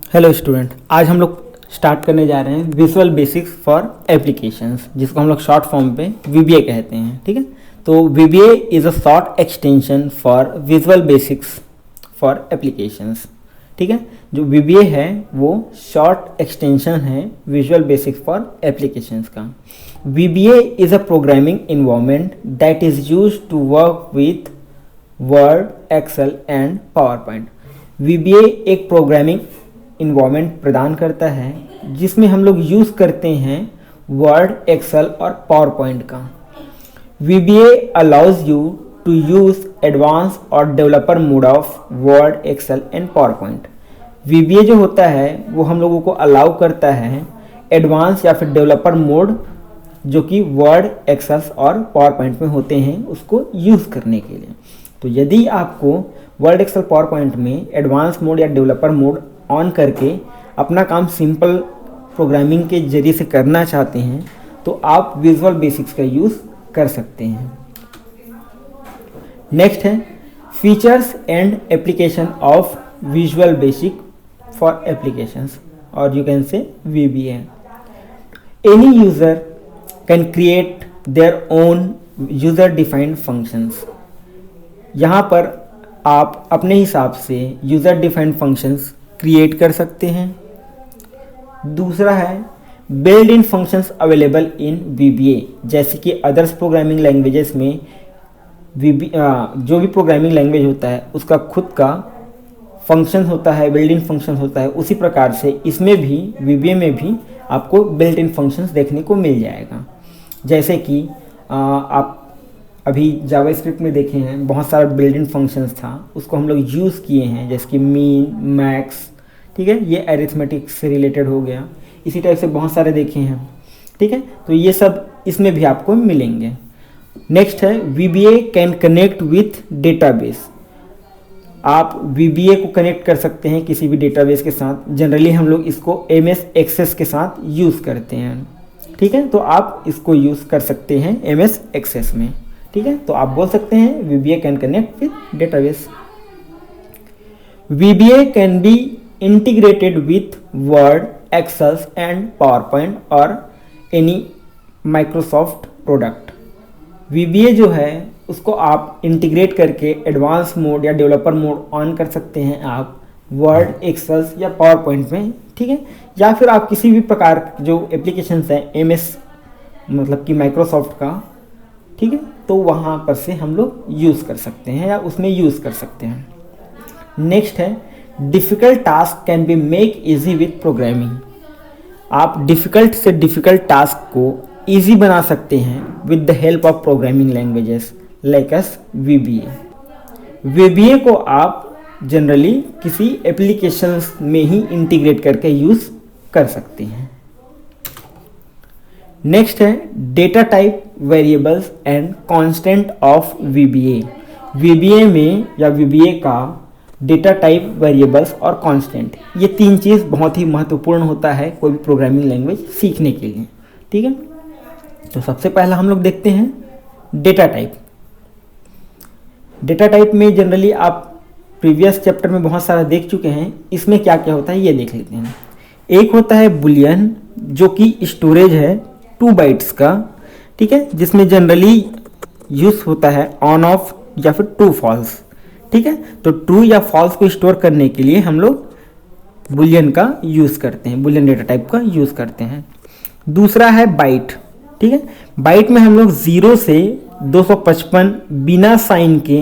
Hello student, आज हम लोग स्टार्ट करने जा रहे हैं विजुअल बेसिक्स फॉर एप्लीकेशंस, जिसको हम लोग शॉर्ट फॉर्म पे वीबीए कहते हैं। ठीक है, तो VBA is a short extension for visual basics for applications. ठीक है, जो वीबीए है वो शॉर्ट एक्सटेंशन है विजुअल बेसिक्स फॉर एप्लीकेशंस का। VBA is a programming environment that is used to work with Word, Excel and PowerPoint. VBA एक programming environment प्रदान करता है जिसमें हम लोग यूज़ करते हैं वर्ड, एक्सेल और पावर पॉइंट का। VBA allows you to use advance और developer mode of Word, Excel and PowerPoint. VBA जो होता है वो हम लोगों को अलाउ करता है एडवांस या फिर डेवलपर मोड, जो कि वर्ड, एक्सेल और पावर पॉइंट में होते हैं, उसको यूज़ करने के लिए। तो यदि आपको वर्ड, एक्सेल, पावर पॉइंट में एडवांस मोड या डेवलपर मोड ऑन करके अपना काम सिंपल प्रोग्रामिंग के जरिए से करना चाहते हैं तो आप विजुअल बेसिक्स का यूज़ कर सकते हैं। नेक्स्ट है features and application of visual basic for applications, और you can say VBA। Any user can create their own user defined functions. यहाँ पर आप अपने हिसाब से यूज़र डिफाइंड फंक्शंस क्रिएट कर सकते हैं। दूसरा है build in functions available in VBA, जैसे कि अदर्स प्रोग्रामिंग लैंग्वेजेस में जो भी प्रोग्रामिंग लैंग्वेज होता है उसका खुद का फंक्शन होता है, बिल्ड इन फंक्शन होता है। उसी प्रकार से इसमें भी VBA में भी आपको बिल्ट इन फंक्शंस देखने को मिल जाएगा। जैसे कि आप अभी जावास्क्रिप्ट में देखे हैं बहुत सारा बिल्ट इन फंक्शंस था, उसको हम लोग यूज़ किए हैं, जैसे कि मीन, मैक्स। ठीक है, ये अरिथमेटिक से रिलेटेड हो गया। इसी टाइप से बहुत सारे देखे हैं। ठीक है, तो ये सब इसमें भी आपको मिलेंगे। नेक्स्ट है VBA can connect with database. आप VBA को कनेक्ट कर सकते हैं किसी भी डेटाबेस के साथ। जनरली हम लोग इसको MS एक्सेस के साथ यूज़ करते हैं। ठीक है, तो आप इसको यूज़ कर सकते हैं MS एक्सेस में। ठीक है, तो आप बोल सकते हैं VBA can connect with database. VBA can be integrated with Word, Excel and PowerPoint और एनी माइक्रोसॉफ्ट प्रोडक्ट। VBA जो है उसको आप इंटीग्रेट करके एडवांस मोड या डेवलपर मोड ऑन कर सकते हैं आप वर्ड, एक्सेल या पावर पॉइंट में। ठीक है, या फिर आप किसी भी प्रकार जो एप्लीकेशंस हैं MS मतलब कि माइक्रोसॉफ्ट का, ठीक है, तो वहाँ पर से हम लोग यूज़ कर सकते हैं या उसमें यूज़ कर सकते हैं। नेक्स्ट है difficult task can be make easy with programming. आप डिफ़िकल्ट से डिफ़िकल्ट टास्क को इजी बना सकते हैं with the help of programming languages like S VBA। VBA को आप जनरली किसी एप्लीकेशंस में ही इंटीग्रेट करके यूज़ कर सकते हैं। नेक्स्ट है data type, variables and constant of VBA। VBA में या VBA का डेटा टाइप, वेरिएबल्स और कांस्टेंट, ये तीन चीज़ बहुत ही महत्वपूर्ण होता है कोई भी प्रोग्रामिंग लैंग्वेज सीखने के लिए। ठीक है, तो सबसे पहला हम लोग देखते हैं डेटा टाइप। डेटा टाइप में जनरली आप प्रीवियस चैप्टर में बहुत सारा देख चुके हैं। इसमें क्या क्या होता है ये देख लेते हैं। एक होता है बुलियन, जो कि स्टोरेज है 2 बाइट्स का। ठीक है, जिसमें जनरली यूज होता है ऑन ऑफ या फिर ट्रू फॉल्स। ठीक है, तो ट्रू या फॉल्स को स्टोर करने के लिए हम लोग बुलियन का यूज़ करते हैं, बुलियन डेटा टाइप का यूज़ करते हैं। दूसरा है बाइट। ठीक है, बाइट में हम लोग 0 से 255 बिना साइन के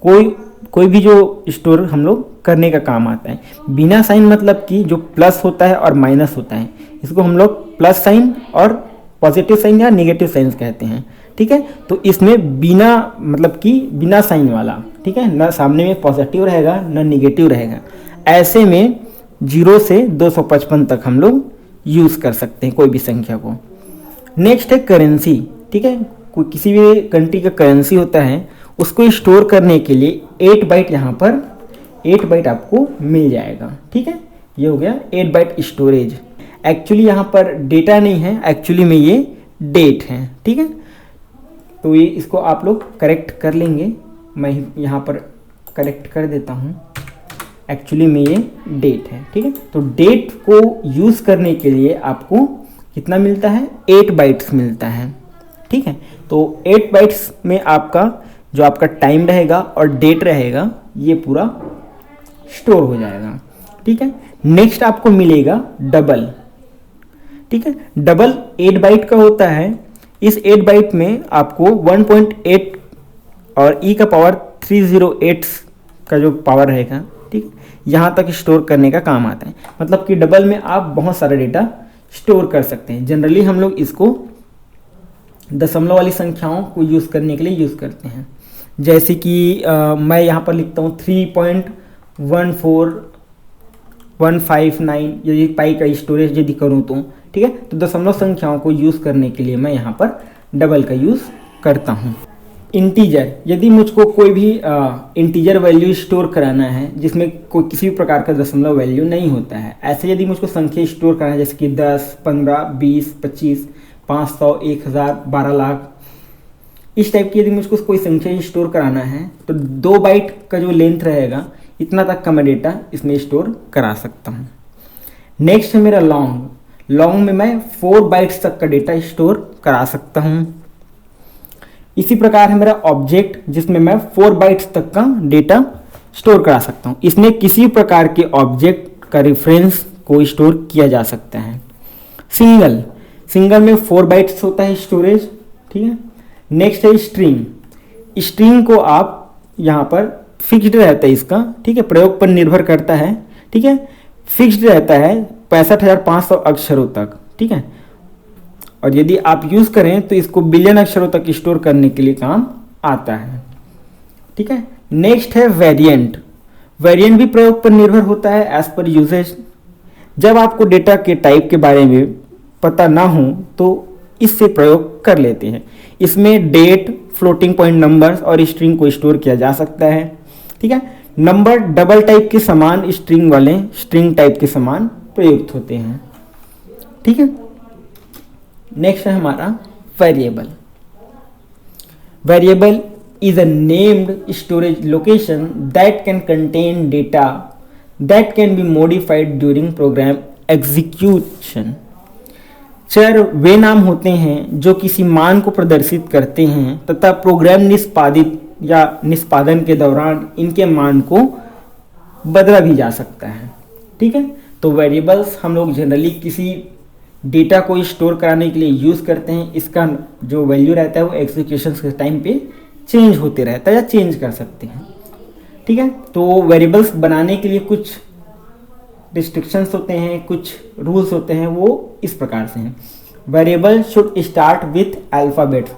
कोई भी जो स्टोर हम लोग करने का काम आता है। बिना साइन मतलब कि जो प्लस होता है और माइनस होता है, इसको हम लोग प्लस साइन और पॉजिटिव साइन या नेगेटिव साइन कहते हैं। ठीक है, तो इसमें बिना मतलब कि बिना साइन वाला, ठीक है, ना सामने में पॉजिटिव रहेगा ना नेगेटिव रहेगा, ऐसे में 0 से 255 तक हम लोग यूज़ कर सकते हैं कोई भी संख्या को। नेक्स्ट है करेंसी। ठीक है, कोई किसी भी कंट्री का करेंसी होता है, उसको स्टोर करने के लिए 8 बाइट, यहाँ पर 8 बाइट आपको मिल जाएगा। ठीक है, ये हो गया 8 बाइट स्टोरेज। एक्चुअली यहाँ पर डेटा नहीं है, एक्चुअली में ये डेट है। ठीक है, तो ये इसको आप लोग करेक्ट कर लेंगे। मैं यहाँ पर करेक्ट कर देता हूँ। एक्चुअली में ये डेट है, ठीक है। तो डेट को यूज़ करने के लिए आपको कितना मिलता है, 8 बाइट्स मिलता है, ठीक है। तो 8 बाइट्स में आपका जो आपका टाइम रहेगा और डेट रहेगा ये पूरा स्टोर हो जाएगा, ठीक है। नेक्स्ट आपको मिलेगा डबल, ठीक है। डबल 8 बाइट का होता है। इस 8 बाइट में आपको 1.8 और e का पावर 308 का जो पावर रहेगा, ठीक है, यहाँ तक स्टोर करने का काम आता है। मतलब कि डबल में आप बहुत सारा डेटा स्टोर कर सकते हैं। जनरली हम लोग इसको दशमलव वाली संख्याओं को यूज़ करने के लिए यूज़ करते हैं। जैसे कि मैं यहाँ पर लिखता हूँ 3.14159, यदि पाई का स्टोरेज यदि करूँ तो, ठीक है। तो दशमलव संख्याओं को यूज़ करने के लिए मैं यहाँ पर डबल का यूज़ करता हूँ। इंटीजर, यदि मुझको कोई भी इंटीजर वैल्यू स्टोर कराना है जिसमें कोई किसी भी प्रकार का दशमलव वैल्यू नहीं होता है, ऐसे यदि मुझको संख्या स्टोर कराना है जैसे कि 10, 15, 20, 25, 500, 1000, 12 लाख, इस टाइप की यदि मुझको कोई संख्या स्टोर कराना है तो 2 बाइट का जो लेंथ रहेगा इतना तक का मैं डेटा इसमें स्टोर करा सकता हूँ। नेक्स्ट है मेरा लॉन्ग। लॉन्ग में मैं 4 बाइट्स तक का डेटा स्टोर करा सकता हूँ। इसी प्रकार है मेरा ऑब्जेक्ट, जिसमें मैं 4 बाइट्स तक का डेटा स्टोर करा सकता हूँ। इसमें किसी प्रकार के ऑब्जेक्ट का रेफरेंस को स्टोर किया जा सकता है। सिंगल, सिंगल में 4 बाइट्स होता है स्टोरेज, ठीक है। नेक्स्ट है स्ट्रिंग। स्ट्रिंग को आप यहाँ पर फिक्स्ड रहता है इसका, ठीक है, प्रयोग पर निर्भर करता है, ठीक है, फिक्स्ड रहता है 65,500 अक्षरों तक, ठीक है। और यदि आप यूज़ करें तो इसको बिलियन अक्षरों तक स्टोर करने के लिए काम आता है, ठीक है। नेक्स्ट है वेरिएंट। वेरिएंट भी प्रयोग पर निर्भर होता है एज पर यूजेज। जब आपको डेटा के टाइप के बारे में पता ना हो तो इससे प्रयोग कर लेते हैं। इसमें डेट, फ्लोटिंग पॉइंट नंबर्स और स्ट्रिंग को स्टोर किया जा सकता है, ठीक है। नंबर डबल टाइप के समान स्ट्रिंग वाले स्ट्रिंग टाइप के समान प्रयुक्त होते हैं, ठीक है। नेक्स्ट है हमारा variable. Variable is a named storage location that can contain data that can be modified during program execution. चर वे नाम होते हैं जो किसी मान को प्रदर्शित करते हैं तथा प्रोग्राम निष्पादित या निष्पादन के दौरान इनके मान को बदला भी जा सकता है, ठीक है। तो वेरिएबल्स हम लोग जनरली किसी डेटा को स्टोर कराने के लिए यूज़ करते हैं। इसका जो वैल्यू रहता है वो एग्जीक्यूशन के टाइम पे चेंज होते रहता है या चेंज कर सकते हैं, ठीक है। तो वेरिएबल्स बनाने के लिए कुछ रिस्ट्रिक्शंस होते हैं, कुछ रूल्स होते हैं, वो इस प्रकार से हैं। Variable should start with alphabets.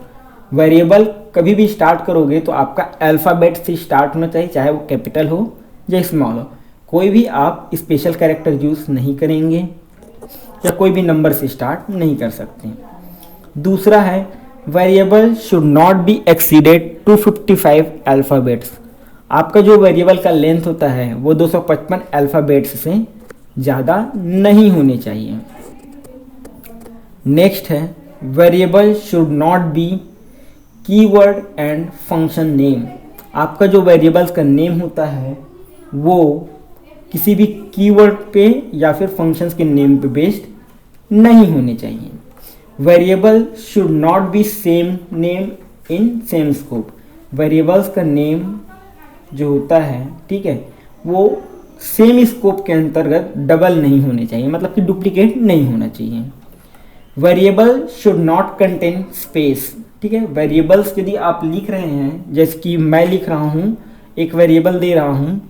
Variable कभी भी स्टार्ट करोगे तो आपका अल्फ़ाबेट से स्टार्ट होना चाहिए, चाहे वो कैपिटल हो या स्मॉल हो। कोई भी आप स्पेशल कैरेक्टर यूज़ नहीं करेंगे या कोई भी नंबर से स्टार्ट नहीं कर सकते। दूसरा है variable should not be exceeded 255 alphabets. आपका जो वेरिएबल का लेंथ होता है वो 255 अल्फ़ाबेट्स से ज़्यादा नहीं होने चाहिए। नेक्स्ट है variable should not be keyword and function name. आपका जो वेरिएबल्स का नेम होता है वो किसी भी कीवर्ड पे या फिर फंक्शंस के नेम पे बेस्ड नहीं होने चाहिए। Variable should not be same name in same scope. Variables का नेम जो होता है, ठीक है, वो सेम स्कोप के अंतर्गत डबल नहीं होने चाहिए, मतलब कि डुप्लीकेट नहीं होना चाहिए। Variable should not contain space, ठीक है। वेरिएबल्स यदि आप लिख रहे हैं, जैसे कि मैं लिख रहा हूँ, एक वेरिएबल दे रहा हूँ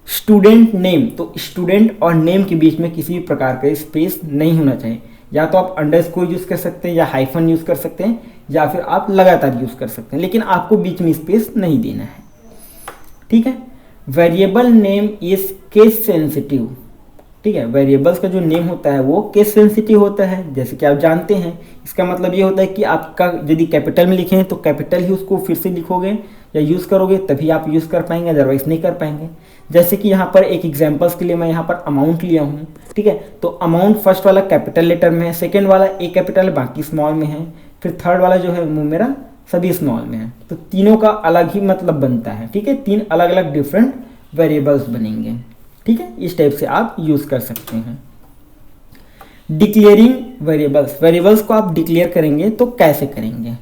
स्टूडेंट नेम, तो स्टूडेंट और नेम के बीच में किसी भी प्रकार का स्पेस नहीं होना चाहिए। या तो आप अंडरस्कोर यूज़ कर सकते हैं या हाइफन यूज़ कर सकते हैं या फिर आप लगातार यूज़ कर सकते हैं, लेकिन आपको बीच में स्पेस नहीं देना है, ठीक है। Variable name is case sensitive, ठीक है। वेरिएबल्स का जो नेम होता है वो केस सेंसिटिव होता है, जैसे कि आप जानते हैं। इसका मतलब ये होता है कि आपका यदि कैपिटल में लिखें तो कैपिटल ही उसको फिर से लिखोगे या यूज़ करोगे तभी आप यूज़ कर पाएंगे, अदरवाइज नहीं कर पाएंगे। जैसे कि यहाँ पर एक एग्जांपल्स के लिए मैं यहाँ पर अमाउंट लिया हूँ, ठीक है। तो अमाउंट फर्स्ट वाला कैपिटल लेटर में है, सेकेंड वाला एक कैपिटल है बाकी स्मॉल में है, फिर थर्ड वाला जो है वो मेरा सभी स्मॉल में है। तो तीनों का अलग ही मतलब बनता है, ठीक है। 3 अलग अलग डिफरेंट वेरिएबल्स बनेंगे। इस टाइप से आप यूज कर सकते हैं। डिक्लेयरिंग वेरिएबल्स, वेरिएबल्स को आप डिक्लेयर करेंगे तो कैसे करेंगे,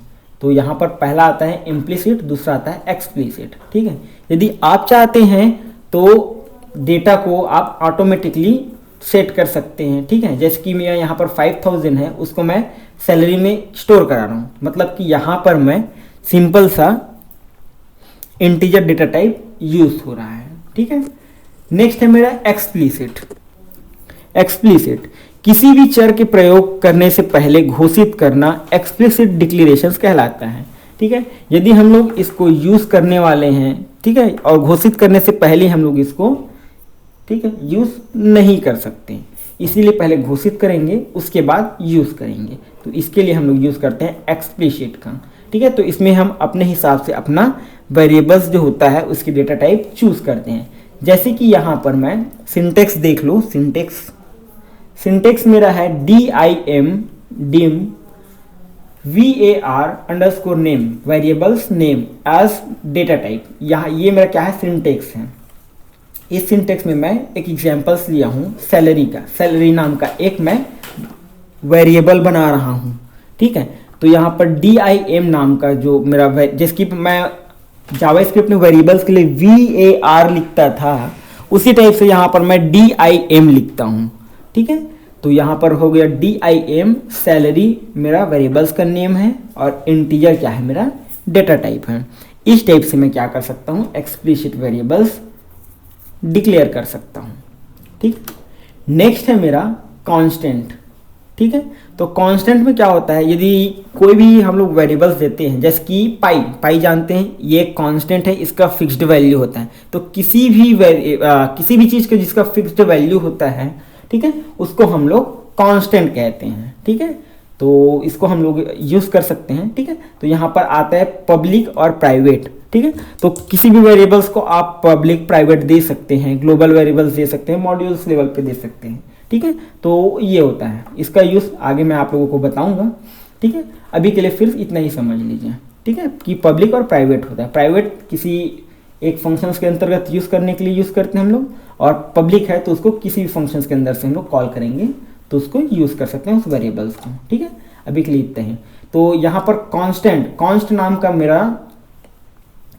तो यहाँ पर पहला आता है इम्प्लिसिट, दूसरा आता है एक्सप्लिसिट। ठीक है, यदि आप चाहते हैं तो डेटा को आप ऑटोमेटिकली सेट कर सकते हैं। ठीक है, जैसे कि मैं यहाँ पर 5000 है, उसको मैं सैलरी में स्टोर करा रहा हूँ, मतलब कि यहाँ पर मैं सिंपल सा इंटीजर डेटा टाइप यूज हो रहा है। ठीक है, नेक्स्ट है मेरा एक्सप्लिसिट। एक्सप्लिसिट किसी भी चर के प्रयोग करने से पहले घोषित करना एक्सप्लिसिट डिक्लेरेशंस कहलाता है। ठीक है, यदि हम लोग इसको यूज करने वाले हैं, ठीक है, और घोषित करने से पहले हम लोग इसको, ठीक है, यूज नहीं कर सकते, इसीलिए पहले घोषित करेंगे उसके बाद यूज करेंगे, तो इसके लिए हम लोग यूज करते हैं एक्सप्लिसिट का। ठीक है, तो इसमें हम अपने हिसाब से अपना वेरिएबल्स जो होता है उसकी डेटा टाइप चूज करते हैं। जैसे कि यहाँ पर मैं सिंटेक्स देख लो, सिंटेक्स मेरा है dim var underscore name variables name as data type. यहाँ ये मेरा क्या है, सिंटेक्स है। इस सिंटेक्स में मैं एक एग्जांपल्स लिया हूँ सैलरी का, सैलरी नाम का एक मैं वेरिएबल बना रहा हूँ। ठीक है, तो यहाँ पर dim नाम का जो मेरा, जिसकी मैं जावास्क्रिप्ट में वेरिएबल्स के लिए var लिखता था, उसी टाइप से यहाँ पर मैं dim लिखता हूँ। ठीक है, तो यहाँ पर हो गया dim सैलरी मेरा वेरिएबल्स का नेम है और इंटीजर क्या है, मेरा डेटा टाइप है। इस टाइप से मैं क्या कर सकता हूँ, एक्सप्लिसिट वेरिएबल्स डिक्लेयर कर सकता हूँ। ठीक, नेक्स्ट है मेरा कांस्टेंट। ठीक है, तो कांस्टेंट में क्या होता है, यदि कोई भी हम लोग वेरिएबल्स देते हैं, जैसे कि पाई जानते हैं, ये एक कांस्टेंट है, इसका फिक्स्ड वैल्यू होता है। तो किसी भी चीज का जिसका फिक्स्ड वैल्यू होता है, ठीक है, उसको हम लोग कांस्टेंट कहते हैं। ठीक है, तो इसको हम लोग यूज कर सकते हैं। ठीक है, तो यहाँ पर आता है पब्लिक और प्राइवेट। ठीक है, तो किसी भी वेरिएबल्स को आप पब्लिक प्राइवेट दे सकते हैं, ग्लोबल वेरिएबल्स दे सकते हैं, मॉड्यूल्स लेवल पे दे सकते हैं। ठीक है, तो ये होता है, इसका यूज आगे मैं आप लोगों को बताऊंगा। ठीक है, अभी के लिए फिर इतना ही समझ लीजिए। ठीक है, कि पब्लिक और प्राइवेट होता है। प्राइवेट किसी एक फंक्शंस के अंतर्गत यूज करने के लिए यूज करते हैं हम लोग, और पब्लिक है तो उसको किसी भी फंक्शंस के अंदर से हम लोग कॉल करेंगे तो उसको यूज कर सकते हैं उस वेरिएबल्स को। ठीक है, अभी के लिए इतना ही। तो यहाँ पर कांस्ट नाम का मेरा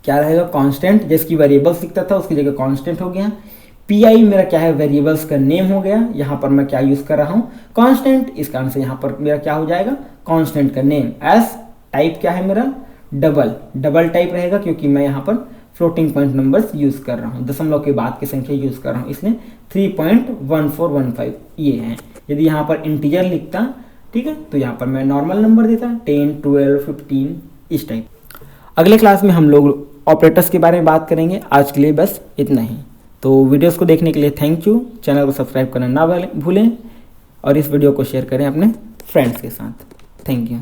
क्या रहेगा, कांस्टेंट, जिसकी वेरिएबल्स लिखता था उसकी जगह कांस्टेंट हो गया। पी मेरा क्या है, वेरिएबल्स का नेम हो गया। यहाँ पर मैं क्या यूज कर रहा हूँ, कांस्टेंट, इस कारण से यहाँ पर मेरा क्या हो जाएगा, कांस्टेंट का नेम। एस टाइप क्या है मेरा, डबल टाइप रहेगा, क्योंकि मैं यहाँ पर फ्लोटिंग पॉइंट नंबर्स यूज कर रहा हूँ, दशमलव के बाद की संख्या यूज कर रहा हूँ, इसलिए 3.1415 ये है। यदि यहाँ पर इंटीजर लिखता, ठीक है, तो यहाँ पर मैं नॉर्मल नंबर देता 10, 12, 15 इस टाइप। अगले क्लास में हम लोग ऑपरेटर्स के बारे में बात करेंगे। आज के लिए बस इतना ही। तो वीडियोस को देखने के लिए थैंक यू। चैनल को सब्सक्राइब करना ना भूलें और इस वीडियो को शेयर करें अपने फ्रेंड्स के साथ। Thank you.